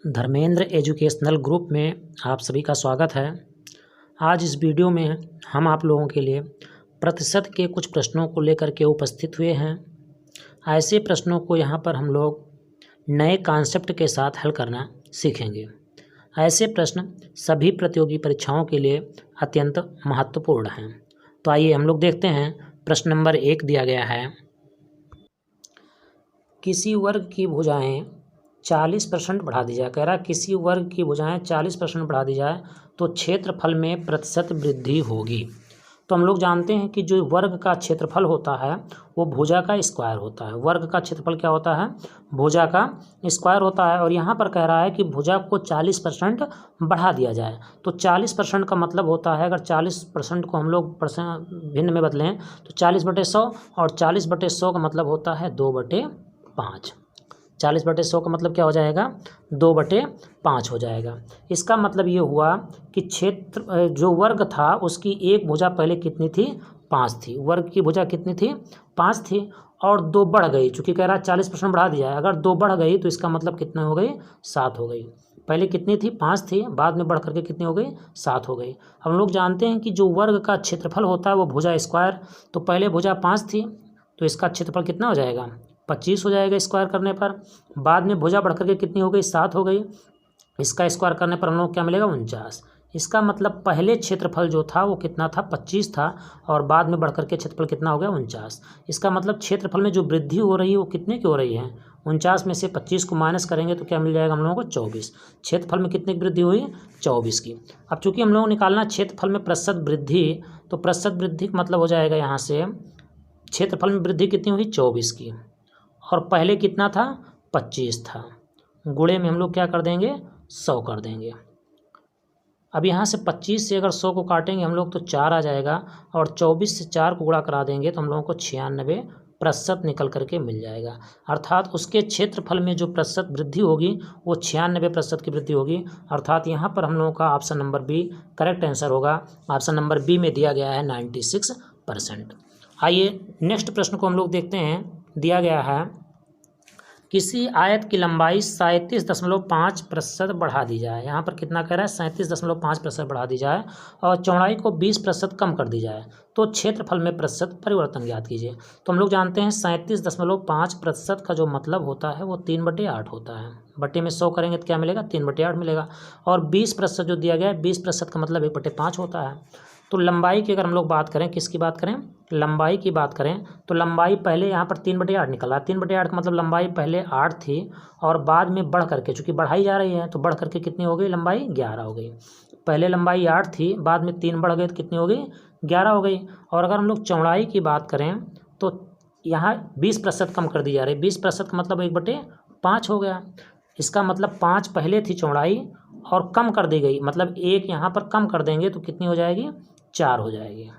Dharmendra educational group में आप सभी का स्वागत है। आज इस वीडियो में हम आप लोगों के लिए प्रतिशत के कुछ प्रश्नों को लेकर के उपस्थित हुए हैं। ऐसे प्रश्नों को यहाँ पर हम लोग नए कॉन्सेप्ट के साथ हल करना सीखेंगे। ऐसे प्रश्न सभी प्रतियोगी परीक्षाओं के लिए अत्यंत महत्वपूर्ण हैं। तो आइए हम लोग देखते हैं। प्रश्न नंबर 1 दिया गया है, किसी वर्ग की भुजाएं 40% बढ़ा दी जाए। कह रहा है किसी वर्ग की भुजाएं 40% बढ़ा दी जाए तो क्षेत्रफल में प्रतिशत वृद्धि होगी। तो हम लोग जानते हैं कि जो वर्ग का क्षेत्रफल होता है वो भुजा का स्क्वायर होता है। वर्ग का क्षेत्रफल क्या होता है? भुजा का स्क्वायर होता है। और यहाँ पर कह रहा है कि भुजा को 40% बढ़ा दिया जाए। तो 40% का मतलब होता है, अगर 40% को हम लोग भिन्न में बदलें तो 40/100, और 40/100 का मतलब होता है 2/5। 40/100 का मतलब क्या हो जाएगा? 2/5 हो जाएगा। इसका मतलब ये हुआ कि क्षेत्र जो वर्ग था उसकी एक भुजा पहले कितनी थी? 5 थी। वर्ग की भुजा कितनी थी? 5 थी, और 2 बढ़ गई। चूँकि कह रहा है 40% बढ़ा दिया है, अगर 2 बढ़ गई तो इसका मतलब कितना हो गई? 7 हो गई। पहले कितनी थी? 5 थी, बाद में बढ़ करके कितनी हो गई? 7 हो गई। हम लोग जानते हैं कि जो वर्ग का क्षेत्रफल होता है वो भुजा स्क्वायर, तो पहले भुजा 5 थी तो इसका क्षेत्रफल कितना हो जाएगा? 25 हो जाएगा स्क्वायर करने पर। बाद में भुजा बढ़ करके कितनी हो गई? 7 हो गई। इसका स्क्वायर करने पर हम लोग क्या मिलेगा? 49। इसका मतलब पहले क्षेत्रफल जो था वो कितना था? 25 था, और बाद में बढ़ करके क्षेत्रफल कितना हो गया? 49। इसका मतलब क्षेत्रफल में जो वृद्धि हो रही है वो कितने की हो रही है? 49 में से 25 को माइनस करेंगे तो क्या मिल जाएगा हम लोगों को? 24। क्षेत्रफल में कितने की वृद्धि हुई? 24 की। अब चूंकि हम लोगों को निकालना क्षेत्रफल में प्रतिशत वृद्धि, तो प्रतिशत वृद्धि का मतलब हो जाएगा यहाँ से क्षेत्रफल में वृद्धि कितनी हुई? 24 की, और पहले कितना था? 25 था। गुणे में हम लोग क्या कर देंगे? 100 कर देंगे। अब यहाँ से 25 से अगर 100 को काटेंगे हम लोग तो 4 आ जाएगा, और 24 से 4 को गुणा करा देंगे तो हम लोगों को 96% निकल करके मिल जाएगा। अर्थात उसके क्षेत्रफल में जो प्रतिशत वृद्धि होगी वो 96% की वृद्धि होगी। अर्थात यहाँ पर हम लोगों का option number B correct answer होगा। ऑप्शन नंबर बी में दिया गया है 96%। आइए नेक्स्ट प्रश्न को हम लोग देखते हैं। दिया गया है, किसी आयत की लंबाई 37.5% बढ़ा दी जाए। यहाँ पर कितना कह रहा है? 37.5% बढ़ा दी जाए, और चौड़ाई को 20% कम कर दी जाए तो क्षेत्रफल में प्रतिशत परिवर्तन ज्ञात कीजिए। तो हम लोग जानते हैं 37.5% का जो मतलब होता है वो 3/8 होता है। बटे में 100 करेंगे तो क्या मिलेगा? 3/8 मिलेगा। और 20% जो दिया गया है, 20% का मतलब 1/5 होता है। तो लंबाई की अगर हम लोग बात करें, किसकी बात करें? लंबाई की बात करें तो लंबाई पहले यहाँ पर 3/8 निकला। 3/8 का मतलब लंबाई पहले 8 थी, और बाद में बढ़ करके, चूँकि बढ़ाई जा रही है तो बढ़ करके कितनी हो गई? लंबाई 11 हो गई। पहले लंबाई 8 थी, बाद में 3 बढ़ गई तो कितनी हो गई? 11 हो गई। और अगर हम लोग चौड़ाई की बात करें तो यहाँ 20% कम कर दी जा रही है। 20% का मतलब 1/5 हो गया। इसका मतलब 5 पहले थी चौड़ाई और कम कर दी गई, मतलब 1 यहाँ पर कम कर देंगे तो कितनी हो जाएगी? 4 हो जाएगी।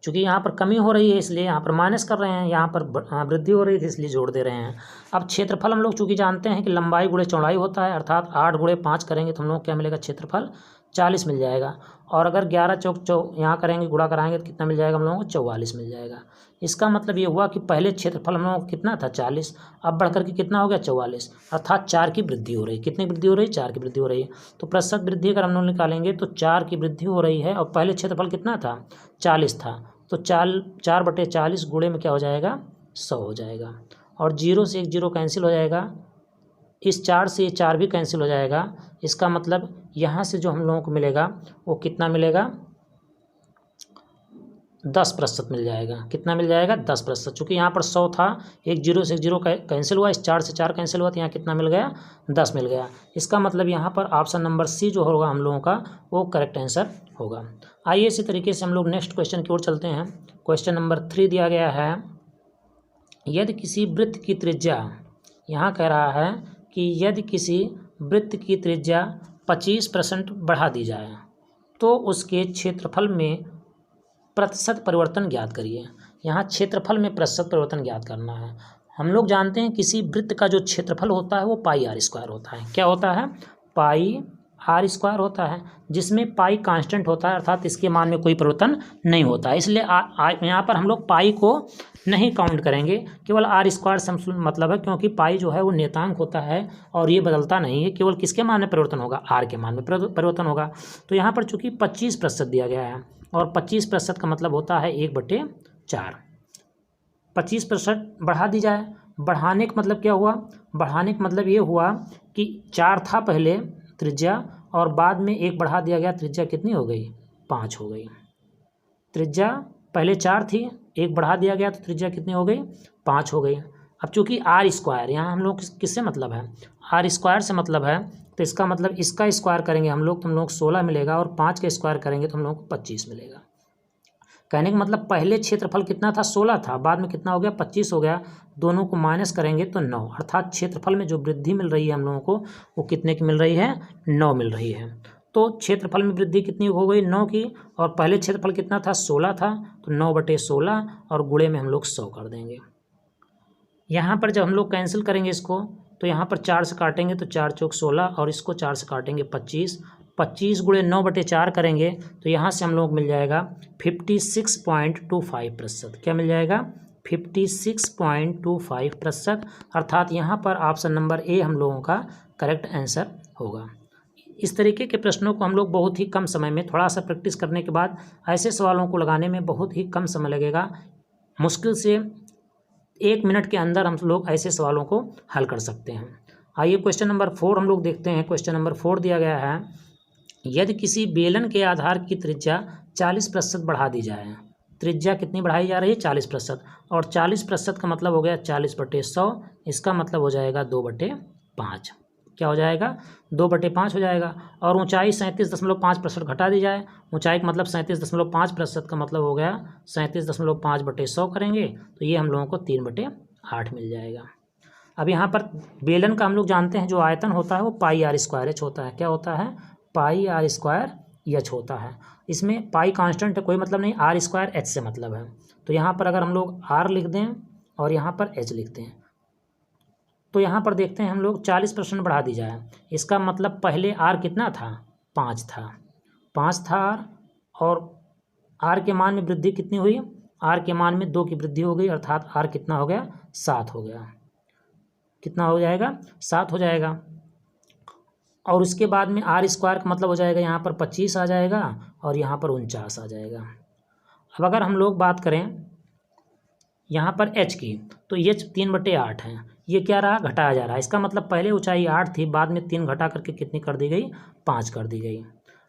चूँकि यहाँ पर कमी हो रही है इसलिए यहाँ पर माइनस कर रहे हैं, यहाँ पर वृद्धि हो रही थी इसलिए जोड़ दे रहे हैं। अब क्षेत्रफल हम लोग चूँकि जानते हैं कि लंबाई गुणे चौड़ाई होता है, अर्थात 8 गुणे 5 करेंगे तो हम लोग क्या मिलेगा? क्षेत्रफल 40 मिल जाएगा। और अगर 11 चौक यहाँ करेंगे, गुणा कराएंगे तो कितना मिल जाएगा हम लोगों को? 44 मिल जाएगा। इसका मतलब ये हुआ कि पहले क्षेत्रफल हम लोगों को कितना था? 40, अब बढ़ करके कितना हो गया? 44। अर्थात 4 की वृद्धि हो रही है। कितनी वृद्धि हो रही है? 4 की वृद्धि हो रही है। तो प्रतिशत वृद्धि अगर हम लोग निकालेंगे तो 4 की वृद्धि हो रही है, और पहले क्षेत्रफल कितना था? 40 था। तो 4/40 गुणे में क्या हो जाएगा? 100 हो जाएगा। और 0 से 1 0 कैंसिल हो जाएगा। इस 4 से ये 4 भी कैंसिल हो जाएगा। इसका मतलब यहाँ से जो हम लोगों को मिलेगा वो कितना मिलेगा? 10% मिल जाएगा। कितना मिल जाएगा? 10%। चूँकि यहाँ पर 100 था, 1 0 से 1 0 कैंसिल हुआ, इस 4 से 4 कैंसिल हुआ, तो यहाँ कितना मिल गया? 10 मिल गया। इसका मतलब यहाँ पर ऑप्शन नंबर सी जो होगा हम लोगों का वो करेक्ट आंसर होगा। आइए इसी तरीके से हम लोग नेक्स्ट क्वेश्चन की ओर चलते हैं। क्वेश्चन नंबर 3 दिया गया है, यदि किसी वृत्त की त्रिज्या, यहाँ कह रहा है कि यदि किसी वृत्त की त्रिज्या 25% बढ़ा दी जाए तो उसके क्षेत्रफल में प्रतिशत परिवर्तन ज्ञात करिए। यहाँ क्षेत्रफल में प्रतिशत परिवर्तन ज्ञात करना है। हम लोग जानते हैं किसी वृत्त का जो क्षेत्रफल होता है वो πr² होता है। क्या होता है? πr² आर स्क्वायर होता है, जिसमें पाई कांस्टेंट होता है, अर्थात इसके मान में कोई परिवर्तन नहीं होता है। इसलिए यहाँ पर हम लोग पाई को नहीं काउंट करेंगे, केवल आर स्क्वायर से मतलब है, क्योंकि पाई जो है वो नियतांक होता है और ये बदलता नहीं है, केवल किसके मान में परिवर्तन होगा, आर के मान में परिवर्तन होगा। तो यहाँ पर चूंकि 25% दिया गया है और 25% का मतलब होता है 1/4। 25% बढ़ा दी जाए, बढ़ाने का मतलब क्या हुआ, बढ़ाने का मतलब ये हुआ कि 4 था पहले त्रिज्या और बाद में 1 बढ़ा दिया गया, त्रिज्या कितनी हो गई, 5 हो गई। त्रिज्या पहले 4 थी, 1 बढ़ा दिया गया तो त्रिज्या कितनी हो गई, 5 हो गई। अब चूंकि आर स्क्वायर यहाँ हम लोग किससे मतलब है, आर स्क्वायर से मतलब है, तो इसका मतलब इसका स्क्वायर करेंगे हम लोग तो हम लोग 16 मिलेगा और 5 का स्क्वायर करेंगे तो हम लोग को 25 मिलेगा। कहने का मतलब पहले क्षेत्रफल कितना था, 16 था, बाद में कितना हो गया, 25 हो गया। दोनों को माइनस करेंगे तो 9, अर्थात क्षेत्रफल में जो वृद्धि मिल रही है हम लोगों को वो कितने की मिल रही है, 9 मिल रही है। तो क्षेत्रफल में वृद्धि कितनी हो गई, 9 की, और पहले क्षेत्रफल कितना था, 16 था, तो 9/16 और गुणे में हम लोग 100 कर देंगे। यहाँ पर जब हम लोग कैंसिल करेंगे इसको, तो यहाँ पर 4 से काटेंगे तो 4 चौक 16 और इसको 4 से काटेंगे 25, 25 गुणे 9/4 करेंगे तो यहाँ से हम लोग मिल जाएगा 56.25%। क्या मिल जाएगा, 56.25%, अर्थात यहाँ पर ऑप्शन नंबर ए हम लोगों का करेक्ट आंसर होगा। इस तरीके के प्रश्नों को हम लोग बहुत ही कम समय में, थोड़ा सा प्रैक्टिस करने के बाद ऐसे सवालों को लगाने में बहुत ही कम समय लगेगा। मुश्किल से 1 मिनट के अंदर हम लोग ऐसे सवालों को हल कर सकते हैं। आइए क्वेश्चन नंबर 4 हम लोग देखते हैं। क्वेश्चन नंबर 4 दिया गया है, यदि किसी बेलन के आधार की त्रिज्या 40% बढ़ा दी जाए, त्रिज्या कितनी बढ़ाई जा रही है, 40%, और 40% का मतलब हो गया 40/100, इसका मतलब हो जाएगा 2/5। क्या हो जाएगा, 2/5 हो जाएगा। और ऊंचाई 37.5% घटा दी जाए, ऊंचाई का मतलब 37.5% का मतलब हो गया 37.5/100 करेंगे तो ये हम लोगों को 3/8 मिल जाएगा। अब यहाँ पर बेलन का हम लोग जानते हैं जो आयतन होता है वो पाई आर स्क्वायर एच होता है। क्या होता है, पाई आर स्क्वायर एच होता है। इसमें पाई कांस्टेंट है, कोई मतलब नहीं, आर स्क्वायर एच से मतलब है। तो यहाँ पर अगर हम लोग आर लिख दें और यहाँ पर एच लिखते हैं तो यहाँ पर देखते हैं हम लोग 40% बढ़ा दी जाए, इसका मतलब पहले आर कितना था, 5 था, 5 था आर, और आर के मान में वृद्धि कितनी हुई, आर के मान में 2 की वृद्धि हो गई, अर्थात आर कितना हो गया, 7 हो गया। कितना हो जाएगा, 7 हो जाएगा। और उसके बाद में आर स्क्वायर का मतलब हो जाएगा यहाँ पर 25 आ जाएगा और यहाँ पर 49 आ जाएगा। अब अगर हम लोग बात करें यहाँ पर एच की, तो ये 3/8 है, ये क्या रहा, घटाया जा रहा है। इसका मतलब पहले ऊंचाई 8 थी, बाद में 3 घटा करके कितनी कर दी गई, 5 कर दी गई।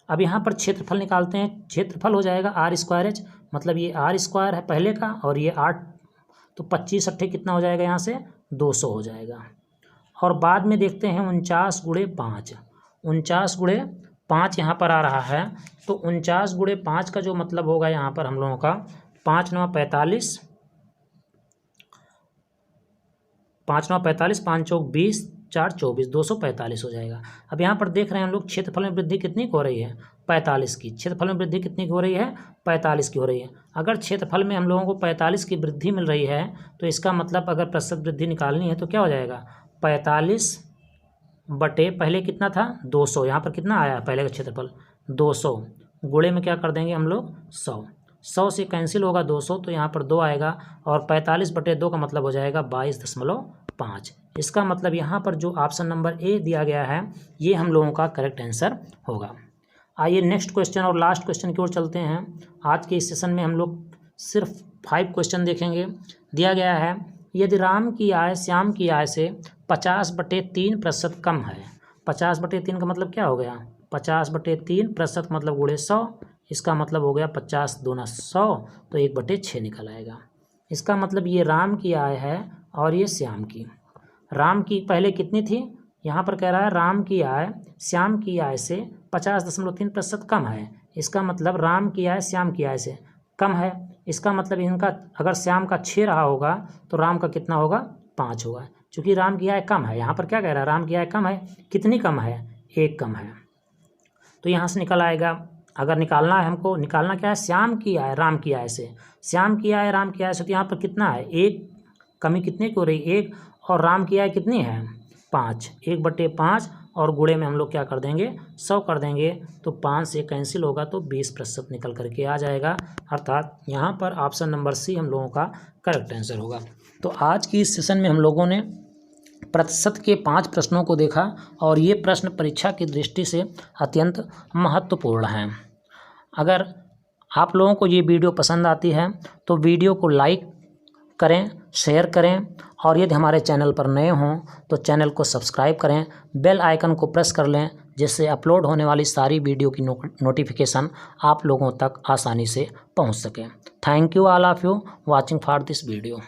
अब यहाँ पर क्षेत्रफल निकालते हैं, क्षेत्रफल हो जाएगा आर स्क्वायर एच, मतलब ये आर स्क्वायर है पहले का और ये 8, तो 25 अट्ठे कितना हो जाएगा, यहाँ से 200 हो जाएगा। और बाद में देखते हैं 49 गुणे 5, 49 गुणे 5 यहाँ पर आ रहा है, तो 49 गुणे 5 का जो मतलब होगा यहाँ पर हम लोगों का 5 9 45, 5 9 45, 5 चौक 20, 4 24, 245 हो जाएगा। अब यहाँ पर देख रहे हैं हम लोग क्षेत्रफल में वृद्धि कितनी की हो रही है, 45 की। क्षेत्रफल में वृद्धि कितनी की हो रही है, 45 की हो रही है। अगर क्षेत्रफल में हम लोगों को 45 की वृद्धि मिल रही है तो इसका मतलब अगर प्रतिशत वृद्धि निकालनी है तो क्या हो जाएगा, 45 बटे पहले कितना था, 200, यहाँ पर कितना आया पहले का क्षेत्रफल 200, गुणे में क्या कर देंगे हम लोग 100, 100 से कैंसिल होगा 200 तो यहाँ पर 2 आएगा, और 45/2 का मतलब हो जाएगा 22.5। इसका मतलब यहाँ पर जो ऑप्शन नंबर ए दिया गया है ये हम लोगों का करेक्ट आंसर होगा। आइए नेक्स्ट क्वेश्चन और लास्ट क्वेश्चन की ओर चलते हैं। आज के इस सेशन में हम लोग सिर्फ 5 क्वेश्चन देखेंगे। दिया गया है, यदि राम की आय श्याम की आय से 50/3% कम है, 50/3 का मतलब क्या हो गया, 50/3% मतलब गुणे 100, इसका मतलब हो गया 50 दूना 100, तो 1/6 निकल आएगा। इसका मतलब ये राम की आय है और ये श्याम की। राम की पहले कितनी थी, यहाँ पर कह रहा है राम की आय श्याम की आय से 50.3% कम है, इसका मतलब राम की आय श्याम की आय से कम है। इसका मतलब इनका अगर श्याम का 6 रहा होगा तो राम का कितना होगा, 5 होगा। चूँकि राम की आय कम है, यहाँ पर क्या कह रहा है, राम की आय कम है, कितनी कम है, 1 कम है, तो यहाँ से निकल आएगा। अगर निकालना है हमको, निकालना क्या है, श्याम की आय राम की आय से, श्याम की आय राम की आय से, तो यहाँ पर कितना है, 1 कमी कितने की हो रही, 1, और राम की आय कितनी है, 5, 1/5, और गुणे में हम लोग क्या कर देंगे 100 कर देंगे, तो 5 से कैंसिल होगा तो 20% निकल करके आ जाएगा। अर्थात यहाँ पर ऑप्शन नंबर सी हम लोगों का करेक्ट आंसर होगा। तो आज की इस सेशन में हम लोगों ने प्रतिशत के 5 प्रश्नों को देखा और ये प्रश्न परीक्षा की दृष्टि से अत्यंत महत्वपूर्ण हैं। अगर आप लोगों को ये वीडियो पसंद आती है तो वीडियो को लाइक करें, शेयर करें और यदि हमारे चैनल पर नए हों तो चैनल को सब्सक्राइब करें, बेल आइकन को प्रेस कर लें, जिससे अपलोड होने वाली सारी वीडियो की नोटिफिकेशन आप लोगों तक आसानी से पहुंच सके। Thank you all of you watching for this video.